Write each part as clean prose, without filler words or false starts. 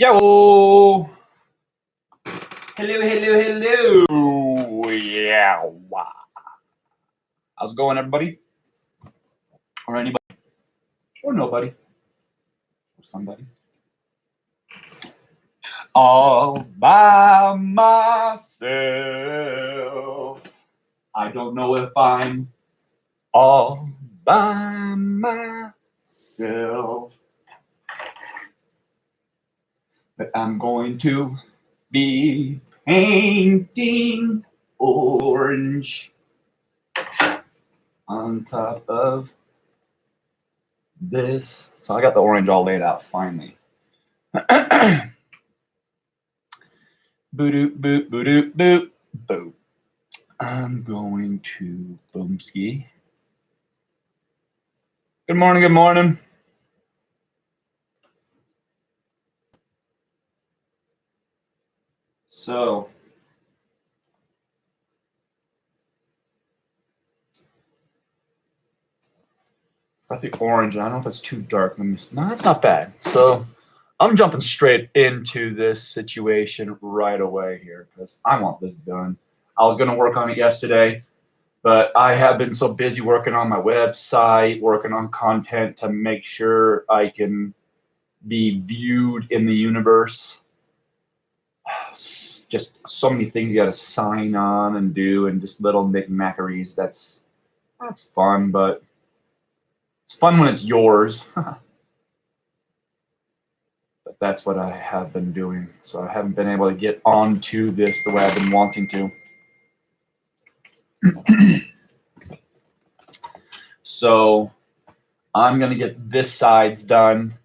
Yo! Hello. Yeah. How's it going, everybody? Or anybody? Or nobody? Or somebody? All by myself. I don't know if I'm all by myself. But I'm going to be painting orange on top of this. So I got the orange all laid out finally. Boop, boop, boop, boop, boop. I'm going to boomski. Good morning. So, got the orange. I don't know if it's too dark. No, it's not bad. So, I'm jumping straight into this situation right away here because I want this done. I was going to work on it yesterday, but I have been so busy working on my website, working on content to make sure I can be viewed in the universe. Just so many things you got to sign on and do, and just little knick-knackeries. That's fun, but it's fun when it's yours. But that's what I have been doing. So I haven't been able to get onto this the way I've been wanting to. So I'm gonna get this side's done,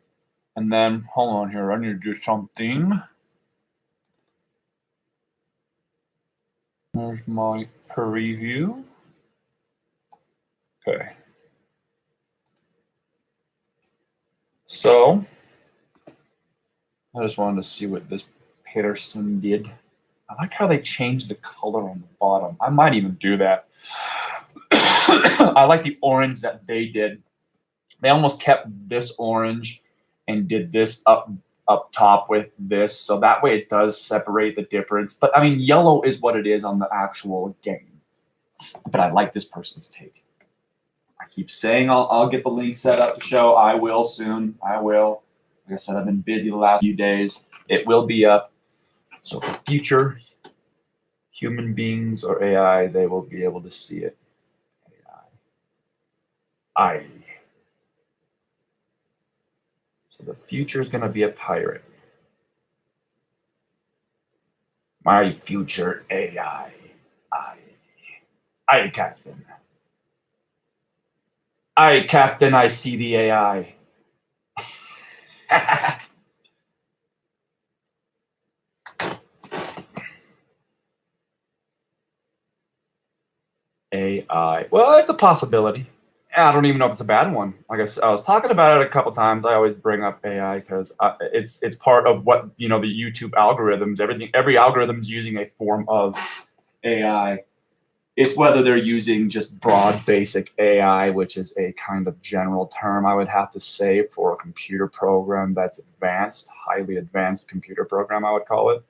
and then hold on here. I need to do something. There's my preview. Okay. So I just wanted to see what this Peterson did. I like how they changed the color on the bottom. I might even do that. I like the orange that they did. They almost kept this orange and did this up top with this, so that way it does separate the difference. But I mean, yellow is what it is on the actual game. But I like this person's take. I keep saying I'll get the link set up to show. I will soon. I will. Like I said, I've been busy the last few days. It will be up. So for future human beings or AI, they will be able to see it. AI. So the future is going to be a pirate. My future AI. I, Captain. Captain, I see the AI. AI. Well, it's a possibility. I don't even know if it's a bad one. Like I was talking about it a couple times. I always bring up AI because it's part of what the YouTube algorithms. Every algorithm is using a form of AI. It's whether they're using just broad basic AI, which is a kind of general term, I would have to say, for a computer program that's advanced, highly advanced computer program, I would call it,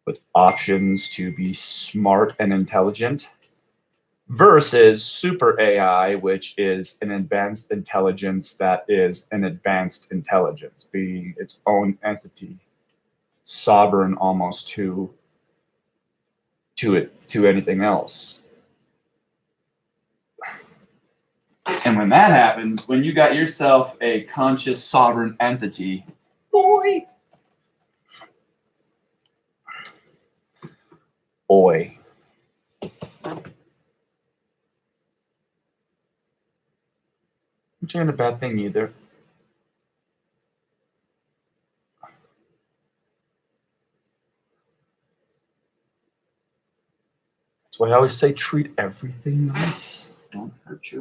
with options to be smart and intelligent, versus super AI, which is an advanced intelligence that is an advanced intelligence, being its own entity, sovereign almost to anything else. And when that happens, when you got yourself a conscious sovereign entity, boy, which ain't a bad thing either. That's why I always say treat everything nice. Don't hurt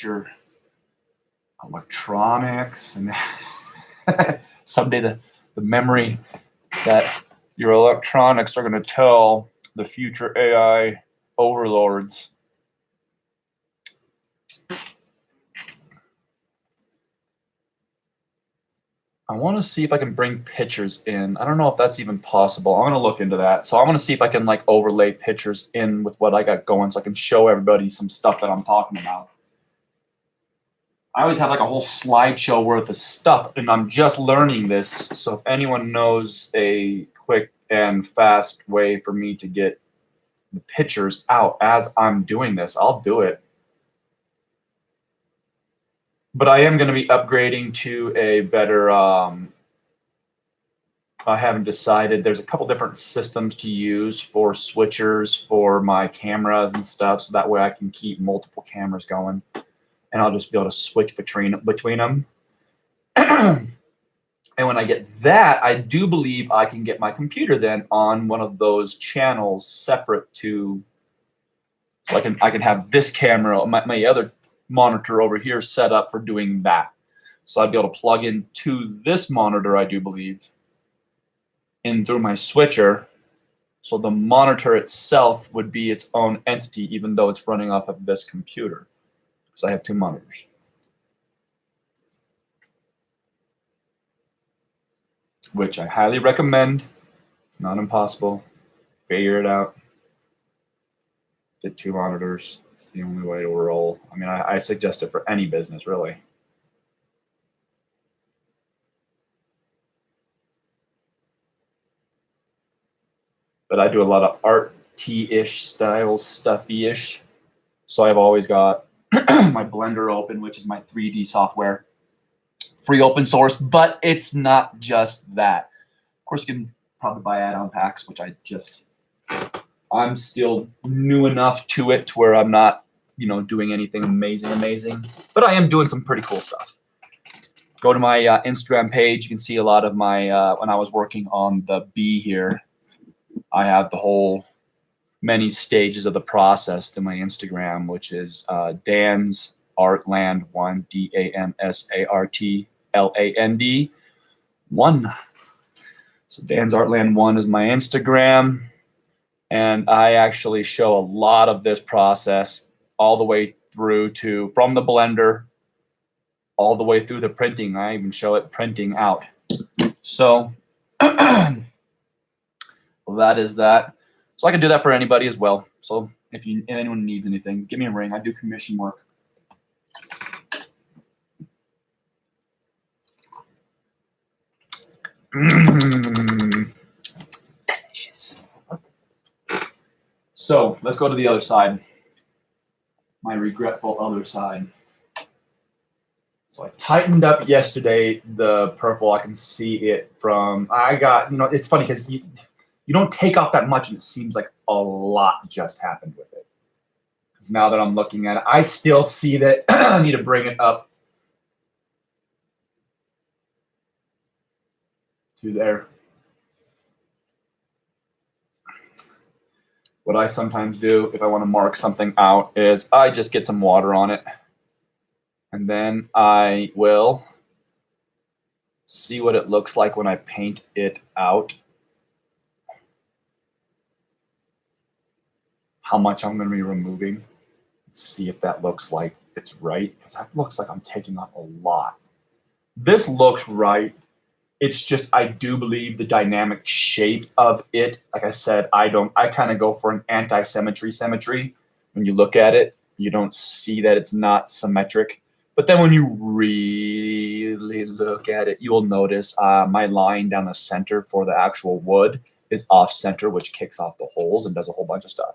your electronics, and someday the memory that your electronics are going to tell the future AI overlords. I want to see if I can bring pictures in. I don't know if that's even possible. I'm going to look into that. So I want to see if I can like overlay pictures in with what I got going so I can show everybody some stuff that I'm talking about. I always have like a whole slideshow worth of stuff, and I'm just learning this. So if anyone knows a quick and fast way for me to get the pictures out as I'm doing this, I'll do it. But I am going to be upgrading to a better, I haven't decided. There's a couple different systems to use for switchers for my cameras and stuff, so that way I can keep multiple cameras going. And I'll just be able to switch between them. And when I get that, I do believe I can get my computer then on one of those channels separate to, so I can have this camera, my other monitor over here set up for doing that. So I'd be able to plug into this monitor, I do believe, in through my switcher. So the monitor itself would be its own entity, even though it's running off of this computer. Because I have two monitors. Which I highly recommend. It's not impossible. Figure it out. Get two monitors. It's the only way to roll. I mean, I suggest it for any business, really. But I do a lot of arty-ish style, stuffy-ish. So I've always got my Blender open, which is my 3D software. Free open source, but it's not just that. Of course, you can probably buy add-on packs, which I'm still new enough to it to where I'm not, doing anything amazing. But I am doing some pretty cool stuff. Go to my Instagram page. You can see a lot of my, when I was working on the B here, I have the whole many stages of the process to my Instagram, which is Dan's Artland 1, DANSARTLAND 1. So Dan's Artland 1 is my Instagram, and I actually show a lot of this process all the way through to from the Blender all the way through the printing. I even show it printing out. So well, that is that. So I can do that for anybody as well. So if anyone needs anything, give me a ring. I do commission work. Delicious. So let's go to the other side. My regretful other side. So I tightened up yesterday the purple. I can see it from, it's funny because you don't take off that much and it seems like a lot just happened with it. Because now that I'm looking at it, I still see that I need to bring it up to there. What I sometimes do if I want to mark something out is I just get some water on it. And then I will see what it looks like when I paint it out. How much I'm going to be removing. See if that looks like it's right. Because that looks like I'm taking off a lot. This looks right. It's just, I do believe the dynamic shape of it, like I said, I kind of go for an anti-symmetry. When you look at it, you don't see that it's not symmetric. But then when you really look at it, you will notice my line down the center for the actual wood is off center, which kicks off the holes and does a whole bunch of stuff.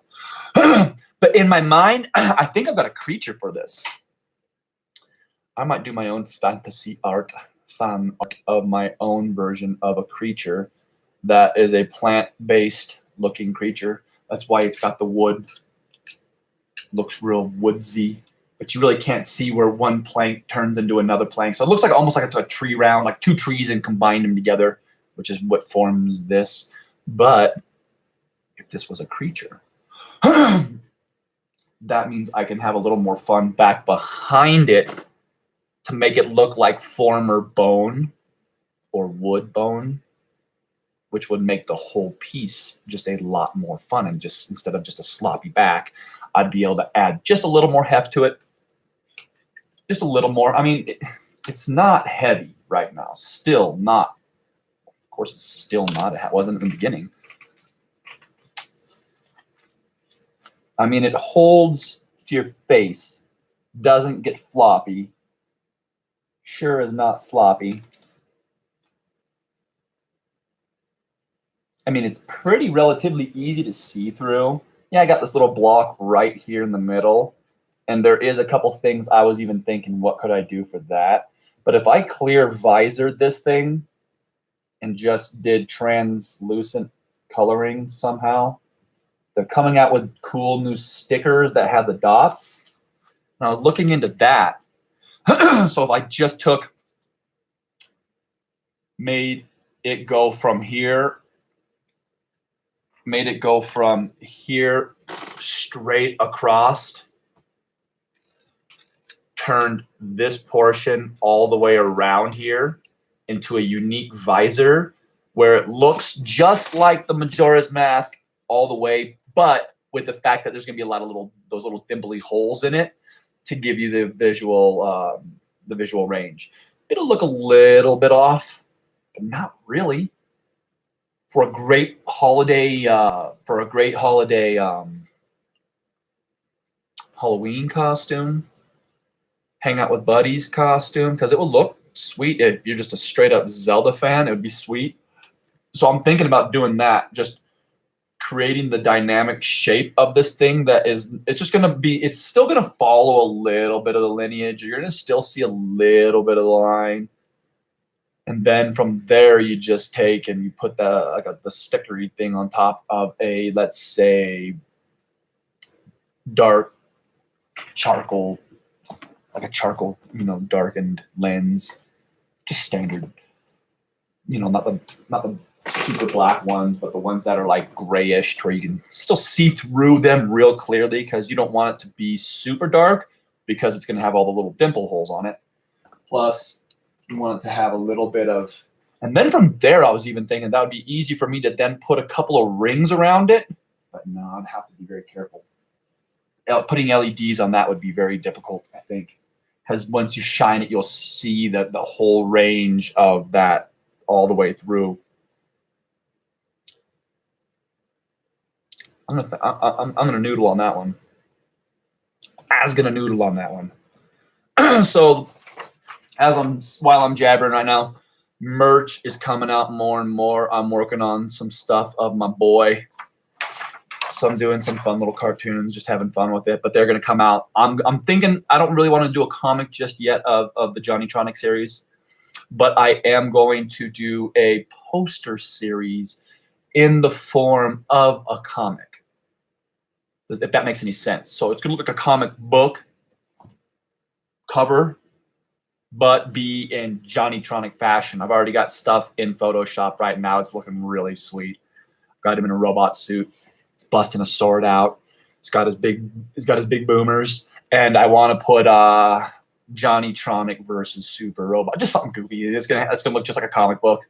But in my mind, I think I've got a creature for this. I might do my own fan art of my own version of a creature that is a plant-based looking creature. That's why it's got the wood. Looks real woodsy, but you really can't see where one plank turns into another plank. So it looks like almost like a tree round, like two trees and combined them together, which is what forms this. But if this was a creature, that means I can have a little more fun back behind it to make it look like former bone or wood bone, which would make the whole piece just a lot more fun. And just instead of just a sloppy back, I'd be able to add just a little more heft to it. Just a little more. I mean, it's not heavy. right now. Still not. Of course, it's still not. It wasn't in the beginning. I mean, it holds to your face, doesn't get floppy. Sure is not sloppy. I mean, it's pretty relatively easy to see through. Yeah, I got this little block right here in the middle. And there is a couple things I was even thinking, what could I do for that? But if I clear visored this thing and just did translucent coloring somehow, they're coming out with cool new stickers that have the dots. And I was looking into that. So if I just made it go from here straight across, turned this portion all the way around here into a unique visor where it looks just like the Majora's Mask all the way, but with the fact that there's going to be a lot of those little dimply holes in it to give you the visual range. It'll look a little bit off, but not really. For a great holiday, Halloween costume, hang out with buddies costume, because it will look sweet. If you're just a straight up Zelda fan, it would be sweet. So I'm thinking about doing that, just creating the dynamic shape of this thing it's still gonna follow a little bit of the lineage. You're gonna still see a little bit of the line. And then from there, you just take and you put the stickery thing on top of a, let's say, dark charcoal, like a charcoal, darkened lens, just standard, not the super black ones, but the ones that are like grayish, to where you can still see through them real clearly, because you don't want it to be super dark, because it's going to have all the little dimple holes on it. Plus, you want it to have a little bit of, and then from there, I was even thinking that would be easy for me to then put a couple of rings around it. But no, I'd have to be very careful. Putting LEDs on that would be very difficult, I think, because once you shine it, you'll see the whole range of that all the way through. I'm gonna noodle on that one. I was gonna noodle on that one. So while I'm jabbering right now, merch is coming out more and more. I'm working on some stuff of my boy. So I'm doing some fun little cartoons, just having fun with it, but they're going to come out. I'm thinking I don't really want to do a comic just yet of the JohnnyTronic series, but I am going to do a poster series in the form of a comic, if that makes any sense. So it's going to look like a comic book cover, but be in JohnnyTronic fashion. I've already got stuff in Photoshop right now. It's looking really sweet. Got him in a robot suit. He's busting a sword out. He's got his big boomers, and I want to put JohnnyTronic versus Super Robot, just something goofy. It's gonna look just like a comic book.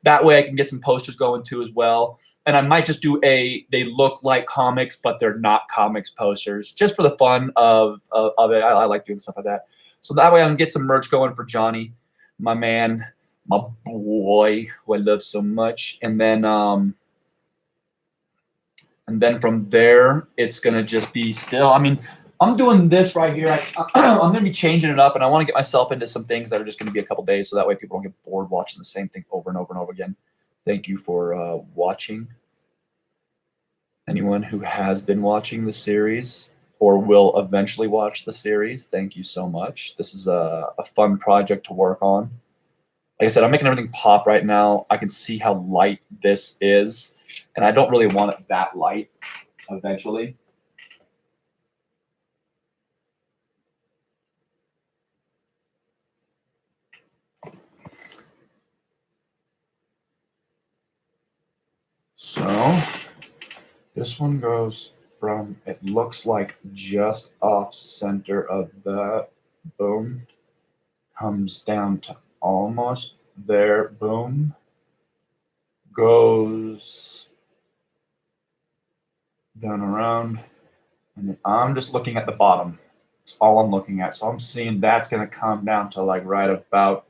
That way, I can get some posters going too as well. And I might just do they look like comics, but they're not comics posters, just for the fun of it. I like doing stuff like that. So that way I can get some merch going for Johnny, my man, my boy, who I love so much. And then from there, it's going to just be still. I mean, I'm doing this right here. I'm going to be changing it up, and I want to get myself into some things that are just going to be a couple days, so that way people don't get bored watching the same thing over and over and over again. Thank you for watching. Anyone who has been watching the series or will eventually watch the series, thank you so much. This is a fun project to work on. Like I said, I'm making everything pop right now. I can see how light this is, and I don't really want it that light eventually. So this one goes from, it looks like just off center of that, boom, comes down to almost there, boom, goes down around, and then I'm just looking at the bottom. That's all I'm looking at. So I'm seeing that's going to come down to like right about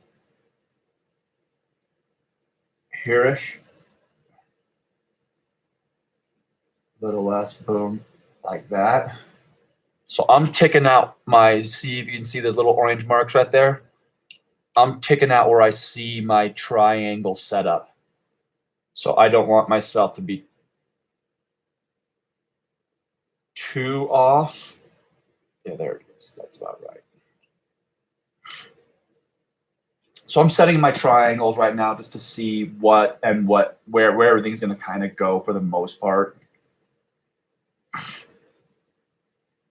here-ish. Little less, boom, like that. So I'm ticking out my, see if you can see those little orange marks right there. I'm ticking out where I see my triangle setup. So I don't want myself to be too off. Yeah, there it is. That's about right. So I'm setting my triangles right now just to see what and where everything's going to kind of go for the most part.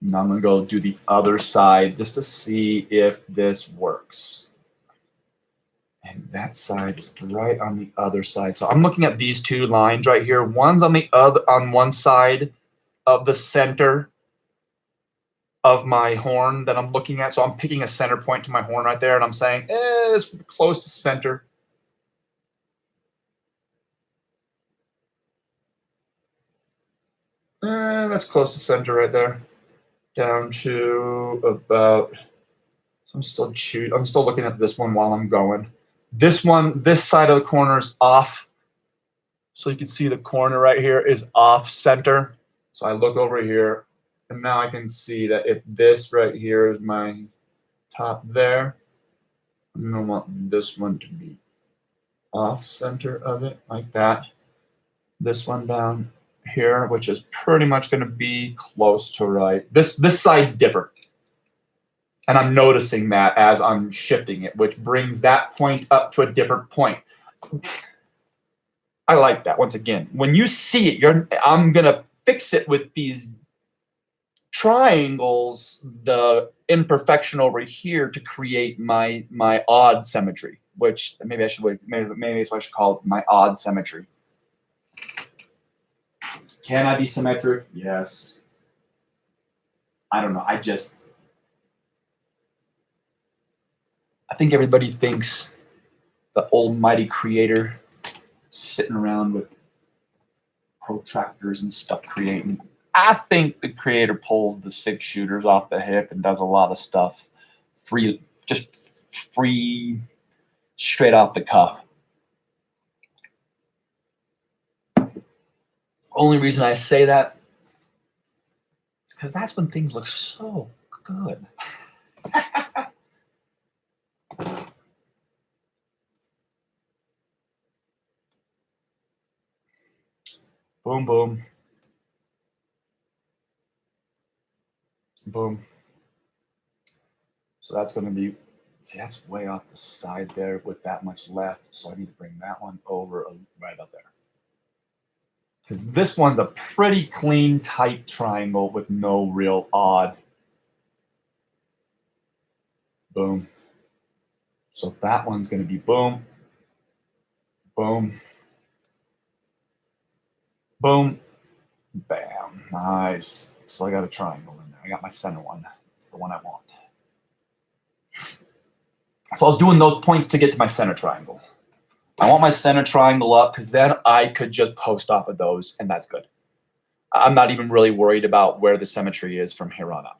Now I'm going to go do the other side just to see if this works. And that side is right on the other side. So I'm looking at these two lines right here. One's on the other, on one side of the center of my horn that I'm looking at. So I'm picking a center point to my horn right there, and I'm saying, it's close to center. That's close to center right there. Down to about, I'm still looking at this one while I'm going. This one, this side of the corner is off. So you can see the corner right here is off center. So I look over here, and now I can see that if this right here is my top there, I'm gonna want this one to be off center of it, like that. This one down here, which is pretty much gonna be close to right. This side's different. And I'm noticing that as I'm shifting it, which brings that point up to a different point. I like that. Once again, when you see it, I'm gonna fix it with these triangles, the imperfection over here to create my odd symmetry, which maybe I should maybe I should call it my odd symmetry. Can I be symmetric? Yes. I don't know. I think everybody thinks the almighty creator sitting around with protractors and stuff creating. I think the creator pulls the 6 shooters off the hip and does a lot of stuff free, straight off the cuff. Only reason I say that is because that's when things look so good. Boom, boom. Boom. So that's going to be, see, that's way off the side there with that much left. So I need to bring that one over right up there. Because this one's a pretty clean, tight triangle with no real odd. Boom. So that one's going to be boom, boom, boom, bam. Nice. So I got a triangle in there. I got my center one. It's the one I want. So I was doing those points to get to my center triangle. I want my center triangle up because then I could just post off of those, and that's good. I'm not even really worried about where the symmetry is from here on out.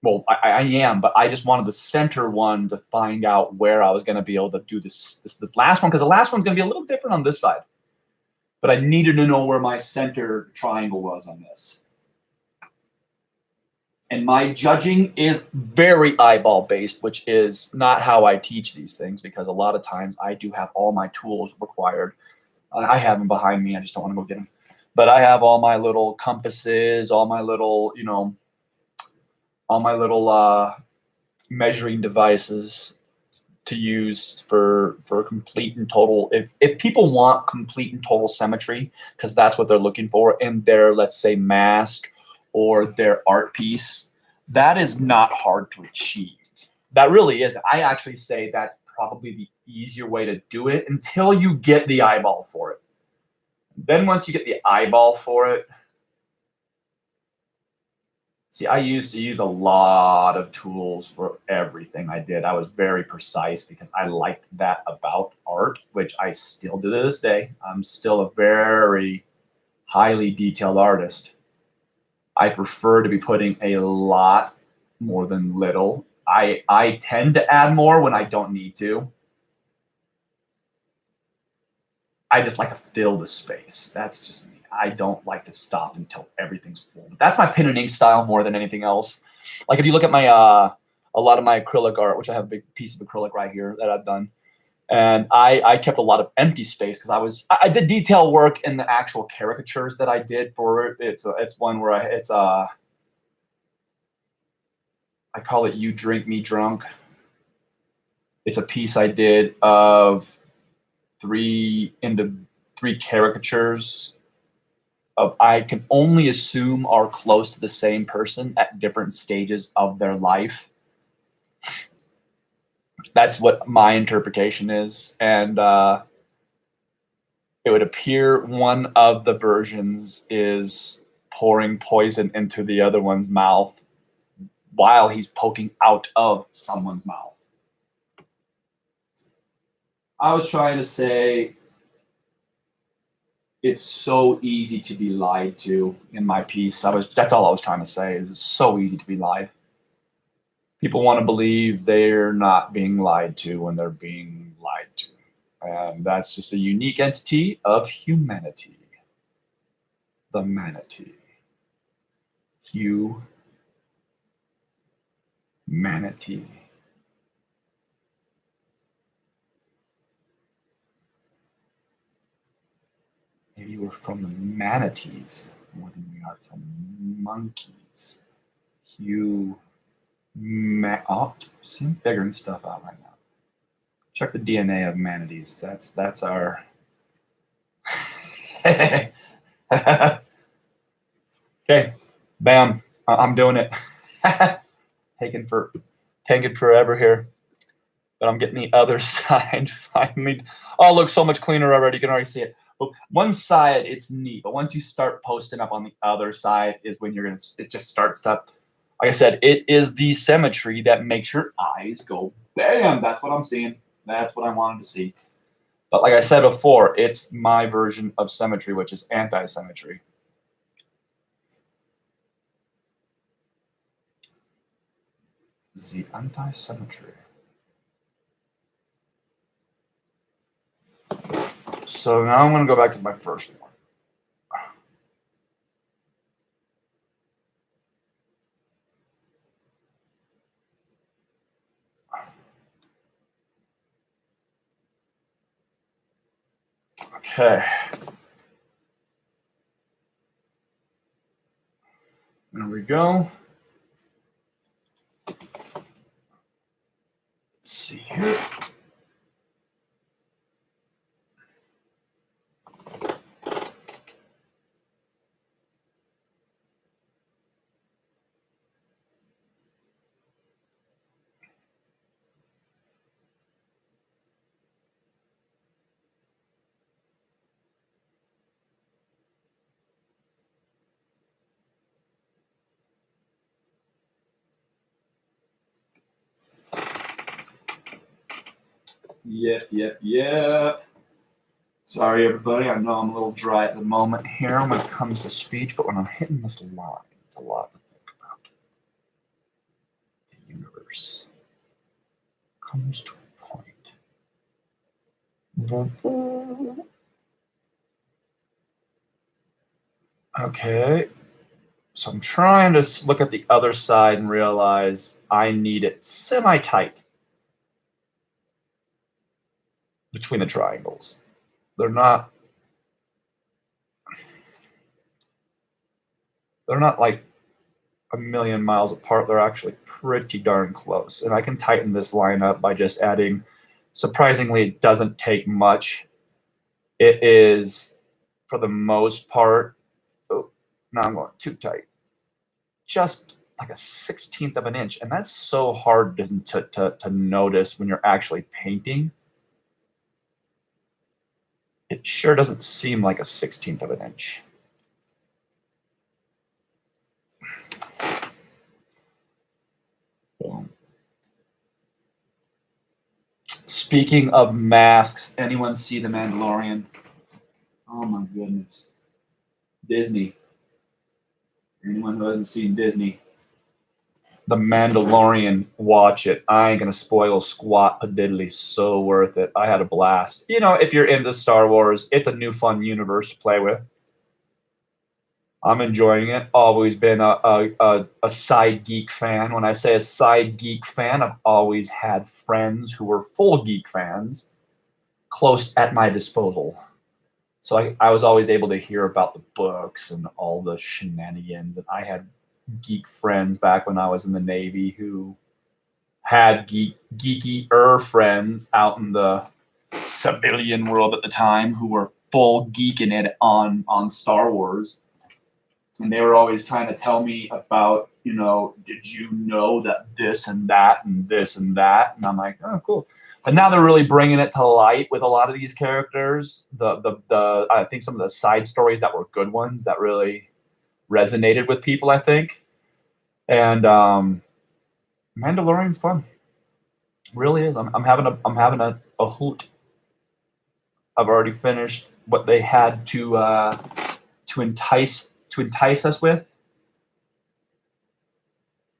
Well, I am, but I just wanted the center one to find out where I was going to be able to do this last one, because the last one's going to be a little different on this side. But I needed to know where my center triangle was on this. And my judging is very eyeball based, which is not how I teach these things, because a lot of times I do have all my tools required. I have them behind me. I just don't want to go get them. But I have all my little compasses, all my little, all my little measuring devices to use for complete and total. If people want complete and total symmetry, because that's what they're looking for in their, let's say, mask or their art piece, that is not hard to achieve. That really isn't. I actually say that's probably the easier way to do it until you get the eyeball for it. Then once you get the eyeball for it, see, I used to use a lot of tools for everything I did. I was very precise because I liked that about art, which I still do to this day. I'm still a very highly detailed artist. I prefer to be putting a lot more than little. I tend to add more when I don't need to. I just like to fill the space. That's just me. I don't like to stop until everything's full. But that's my pen and ink style more than anything else. Like if you look at my a lot of my acrylic art, which I have a big piece of acrylic right here that I've done, and I kept a lot of empty space because I did detail work in the actual caricatures that I did for it. It's one where I call it "You Drink Me Drunk." It's a piece I did of three caricatures of I can only assume are close to the same person at different stages of their life. That's what my interpretation is. And it would appear one of the versions is pouring poison into the other one's mouth while he's poking out of someone's mouth. I was trying to say it's so easy to be lied to in my piece. That's all I was trying to say. It's so easy to be lied. People want to believe they're not being lied to when they're being lied to. And that's just a unique entity of humanity. The manatee. Manatee. Maybe we're from the manatees more than we are from monkeys. Oh, see, I'm figuring stuff out right now. Check the DNA of manatees. That's our. Okay, bam! I'm doing it. Taking forever here, but I'm getting the other side finally. Oh, look, so much cleaner already. You can already see it. But one side, it's neat, but once you start posting up on the other side is when it just starts up. Like I said, it is the symmetry that makes your eyes go bam. That's what I'm seeing. That's what I wanted to see. But like I said before, it's my version of symmetry, which is anti-symmetry. The anti-symmetry. So now I'm going to go back to my first one. Okay. There we go. Let's see here. Yep. Sorry, everybody. I know I'm a little dry at the moment here when it comes to speech, but when I'm hitting this line, it's a lot to think about. The universe comes to a point. Okay. So I'm trying to look at the other side and realize I need it semi-tight between the triangles. They're not like a million miles apart. They're actually pretty darn close. And I can tighten this line up by just adding, surprisingly, it doesn't take much. It is, for the most part, oh, now I'm going too tight. Just like a 1/16 of an inch. And that's so hard to notice when you're actually painting. It sure doesn't seem like a 1/16 of an inch. Boom. Speaking of masks, anyone see The Mandalorian? Oh my goodness. Disney. Anyone who hasn't seen Disney, The Mandalorian, watch it. I ain't gonna spoil squat diddly. So worth it. I had a blast. You know, if you're into Star Wars, it's a new fun universe to play with. I'm enjoying it. Always been a side geek fan. When I say a side geek fan, I've always had friends who were full geek fans close at my disposal. So I was always able to hear about the books and all the shenanigans. And I had geek friends back when I was in the Navy who had geeky friends out in the civilian world at the time who were full geeking it on Star Wars. And they were always trying to tell me about, you know, did you know that this and that and this and that? And I'm like, oh, cool. But now they're really bringing it to light with a lot of these characters. I think some of the side stories that were good ones that really resonated with people, I think. And Mandalorian's fun. It really is. I'm having a hoot. I've already finished what they had to entice us with.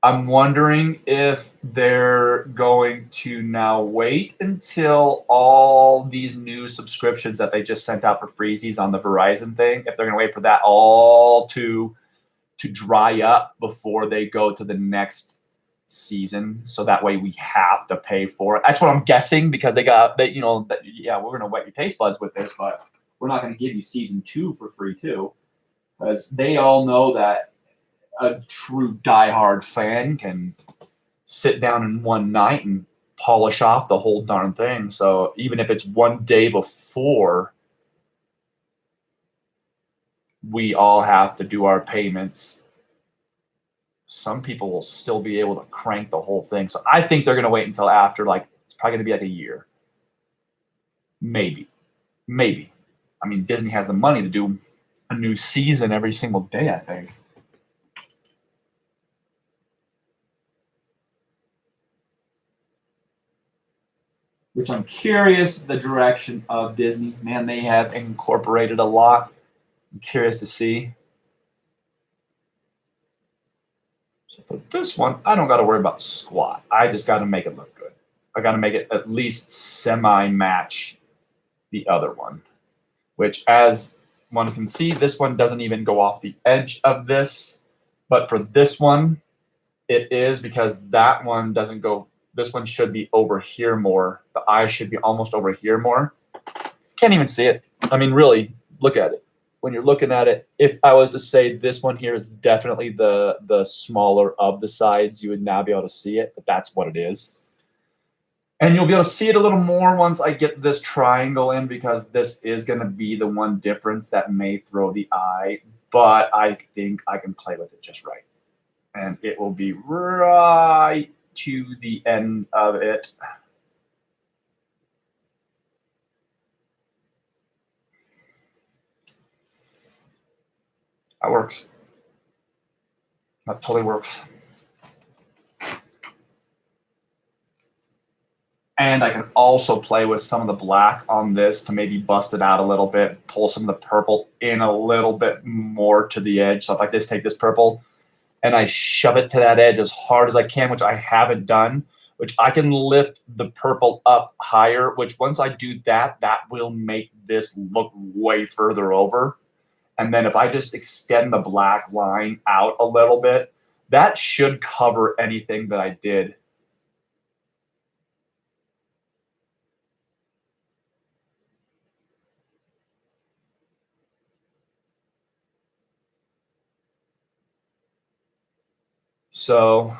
I'm wondering if they're going to now wait until all these new subscriptions that they just sent out for freezies on the Verizon thing, if they're going to wait for that all to dry up before they go to the next season, so that way we have to pay for it. That's what I'm guessing, because we're going to wet your taste buds with this, but we're not going to give you season 2 for free too, because they all know that a true diehard fan can sit down in one night and polish off the whole darn thing. So even if it's one day before we all have to do our payments, some people will still be able to crank the whole thing. So I think they're going to wait until after, like, it's probably going to be like a year. Maybe. I mean, Disney has the money to do a new season every single day, I think. Which I'm curious the direction of Disney. Man, they have incorporated a lot. I'm curious to see. So for this one, I don't got to worry about squat. I just got to make it look good. I got to make it at least semi-match the other one, which, as one can see, this one doesn't even go off the edge of this. But for this one, it is, because that one doesn't go. This one should be over here more. The eye should be almost over here more. Can't even see it. I mean, really, look at it. When you're looking at it, if I was to say this one here is definitely the smaller of the sides, you would now be able to see it, but that's what it is. And you'll be able to see it a little more once I get this triangle in, because this is going to be the one difference that may throw the eye, but I think I can play with it just right. And it will be right to the end of it. That works. That totally works. And I can also play with some of the black on this to maybe bust it out a little bit, pull some of the purple in a little bit more to the edge. So if I just take this purple and I shove it to that edge as hard as I can, which I haven't done, which I can lift the purple up higher, which once I do that, that will make this look way further over. And then if I just extend the black line out a little bit, that should cover anything that I did. So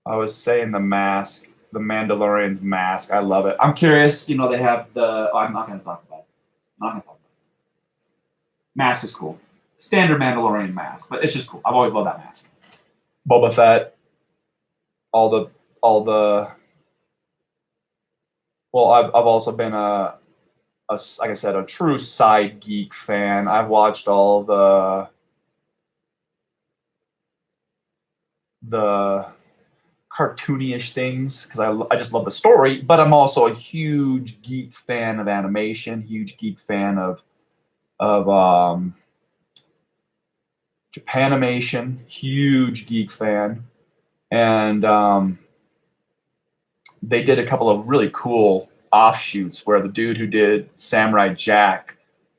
I was saying the mask, the Mandalorian's mask. I love it. I'm curious. You know, they have the. Oh, I'm not going to talk about it. Mask is cool. Standard Mandalorian mask, but it's just cool. I've always loved that mask. Boba Fett. All the. Well, I've also been like I said, a true side geek fan. I've watched all the cartoony-ish things because I just love the story, but I'm also a huge geek fan of animation, huge geek fan of Japanimation, huge geek fan. And they did a couple of really cool offshoots where the dude who did Samurai Jack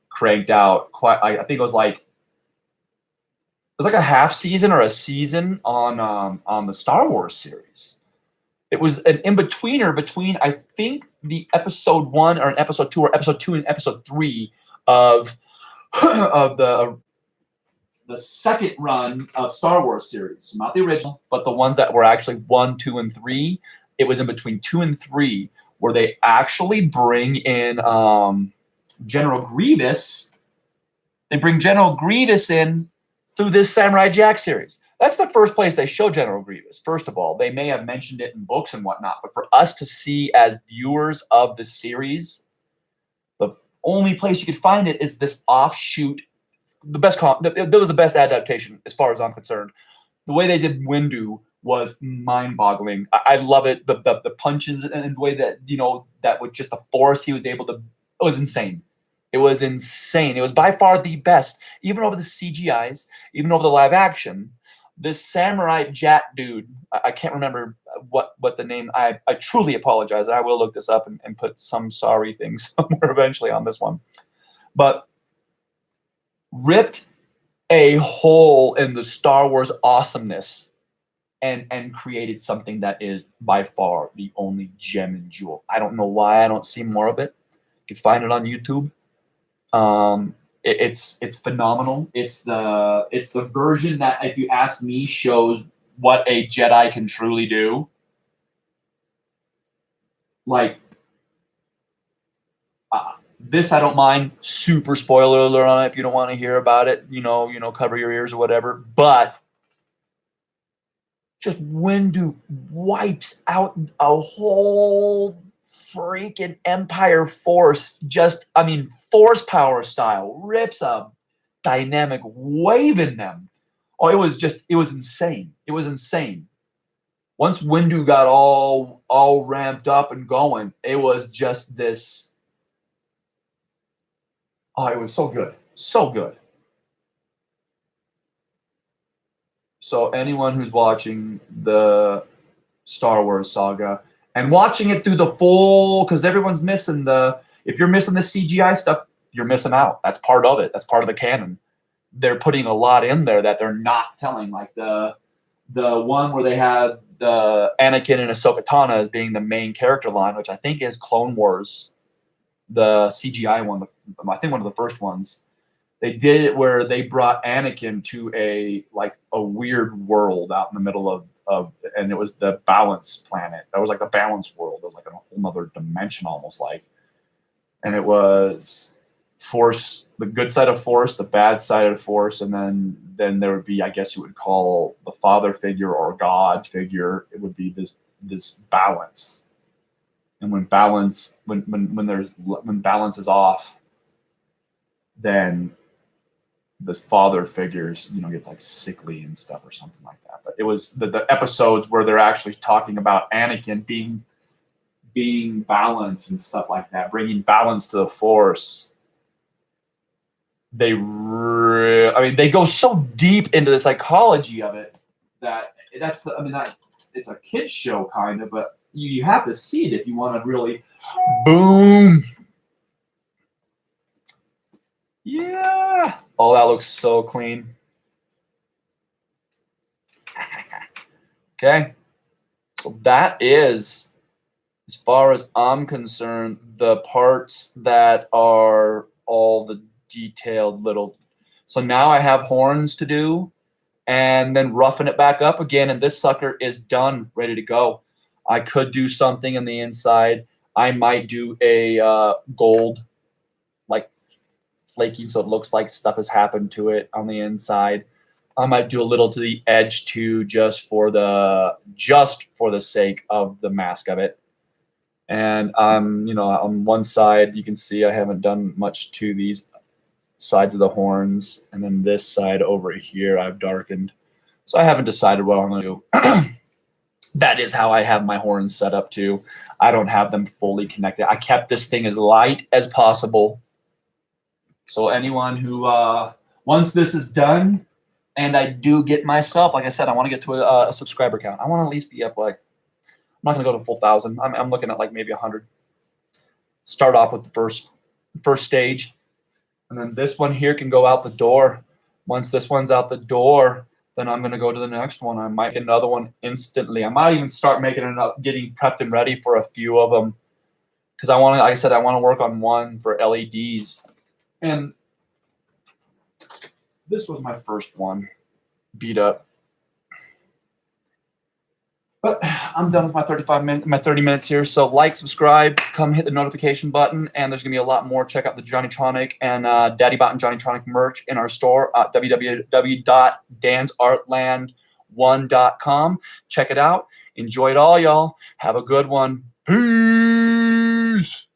cranked out quite, I think it was like a half season or a season on the Star Wars series. It was an in-betweener between, I think, the episode 1 or an episode 2 or episode 2 and episode 3 of of the second run of Star Wars series. So not the original, but the ones that were actually 1, 2, and 3. It was in between 2 and 3 where they actually bring in General Grievous. They bring General Grievous in through this Samurai Jack series. That's the first place they show General Grievous. First of all, they may have mentioned it in books and whatnot, but for us to see as viewers of the series, the only place you could find it is this offshoot. That was the best adaptation as far as I'm concerned. The way they did Windu was mind-boggling. I love it. The punches and the way that, that with just the force he was able to, it was insane. It was insane. It was by far the best, even over the CGIs, even over the live action. This Samurai Jack dude, I can't remember what the name. I truly apologize. I will look this up and put some sorry thing somewhere eventually on this one. But ripped a hole in the Star Wars awesomeness and created something that is by far the only gem and jewel. I don't know why I don't see more of it. You can find it on YouTube. It's phenomenal. It's the version that, if you ask me, shows what a Jedi can truly do. Like this, I don't mind. Super spoiler alert on it if you don't want to hear about it. Cover your ears or whatever. But just Windu wipes out a whole freaking Empire force. Force power style. Rips a dynamic wave in them. Oh, it was insane. It was insane. Once Windu got all ramped up and going, it was just this. Oh, it was so good. So good. So anyone who's watching the Star Wars saga and watching it through the full, because everyone's missing if you're missing the CGI stuff, you're missing out. That's part of it. That's part of the canon. They're putting a lot in there that they're not telling, like the one where they had the Anakin and Ahsoka Tano as being the main character line, which I think is Clone Wars, the CGI one. I think one of the first ones. They did it where they brought Anakin to a weird world out in the middle of, and it was the balance planet. That was like the balance world. It was like a whole other dimension almost like. And it was Force, the good side of Force, the bad side of Force, and then there would be, I guess you would call the father figure or God figure. It would be this balance. And when balance is off, then the father figures, gets like sickly and stuff or something like that. But it was the episodes where they're actually talking about Anakin being balanced and stuff like that, bringing balance to the Force. They go so deep into the psychology of it that it's a kid's show kind of, but you have to see it if you want to really boom. Yeah. Oh, that looks so clean. Okay. So that is, as far as I'm concerned, the parts that are all the detailed little. So now I have horns to do and then roughing it back up again. And this sucker is done, ready to go. I could do something on the inside. I might do a gold, like flaking, so it looks like stuff has happened to it on the inside. I might do a little to the edge too, just for the sake of the mask of it. And on one side, you can see I haven't done much to these sides of the horns, and then this side over here I've darkened. So I haven't decided what I'm going to do. That is how I have my horns set up too. I don't have them fully connected. I kept this thing as light as possible. So anyone who, once this is done, And I do get myself, like I said, I want to get to a subscriber count. I want to at least be up like, I'm not going to go to full 1,000. I'm looking at like maybe 100. Start off with the first stage. And then this one here can go out the door. Once this one's out the door, then I'm going to go to the next one. I might get another one instantly. I might even start making it up, getting prepped and ready for a few of them. Because I want to, like I said, I want to work on one for LEDs. And this was my first one, beat up. But I'm done with my 30 minutes here. So like, subscribe, come hit the notification button, and there's gonna be a lot more. Check out the JohnnyTronic and DaddyBot and JohnnyTronic merch in our store at www.dansartland1.com. Check it out. Enjoy it all, y'all. Have a good one. Peace.